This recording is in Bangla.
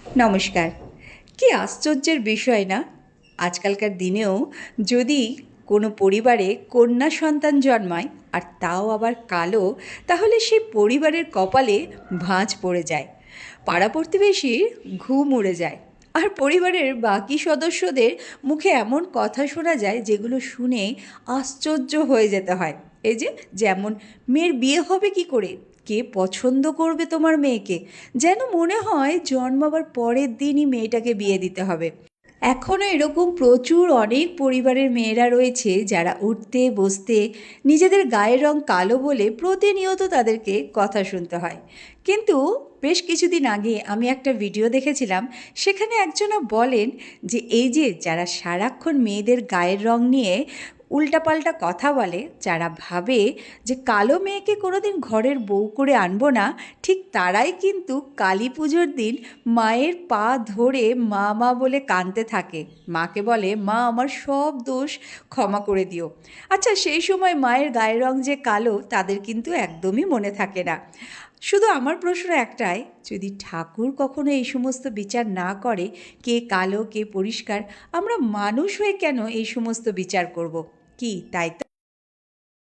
নমস্কার। কি আশ্চর্যের বিষয় না, আজকালকার দিনেও যদি কোনো পরিবারে কন্যা সন্তান জন্মায় আর তাও আবার কালো, তাহলে সেই পরিবারের কপালে ভাঁজ পড়ে যায়, পাড়া প্রতিবেশীর ঘুম উড়ে যায়, আর পরিবারের বাকি সদস্যদের মুখে এমন কথা শোনা যায় যেগুলো শুনে আশ্চর্য হয়ে যেতে হয়। এই যে যেমন, মেয়ের বিয়ে হবে কি করে, কে পছন্দ করবে তোমার মেয়েকে, যেন মনে হয় জন্মাবার পরের দিনই মেয়েটাকে বিয়ে দিতে হবে। এখনও এরকম প্রচুর অনেক পরিবারের মেয়েরা রয়েছে যারা উঠতে বসতে নিজেদের গায়ের রং কালো বলে প্রতিনিয়ত তাদেরকে কথা শুনতে হয়। কিন্তু বেশ কিছুদিন আগে আমি একটা ভিডিও দেখেছিলাম, সেখানে একজনা বলেন যে এই যে যারা সারাক্ষণ মেয়েদের গায়ের রং নিয়ে উল্টাপাল্টা কথা বলে, যারা ভাবে যে কালো মেয়েকে কোনোদিন ঘরের বউ করে আনবো না, ঠিক তারাই কিন্তু কালী পুজোর দিন মায়ের পা ধরে মা মা বলে কাঁদতে থাকে, মাকে বলে, মা আমার সব দোষ ক্ষমা করে দিও। আচ্ছা, সেই সময় মায়ের গায়ের রং যে কালো তাদের কিন্তু একদমই মনে থাকে না। শুধু আমার প্রশ্ন একটাই, যদি ঠাকুর কখনো এই সমস্ত বিচার না করে, কে কালো কে পরিষ্কার, আমরা মানুষ হয়ে কেন এই সমস্ত বিচার করব? কি তাই তো?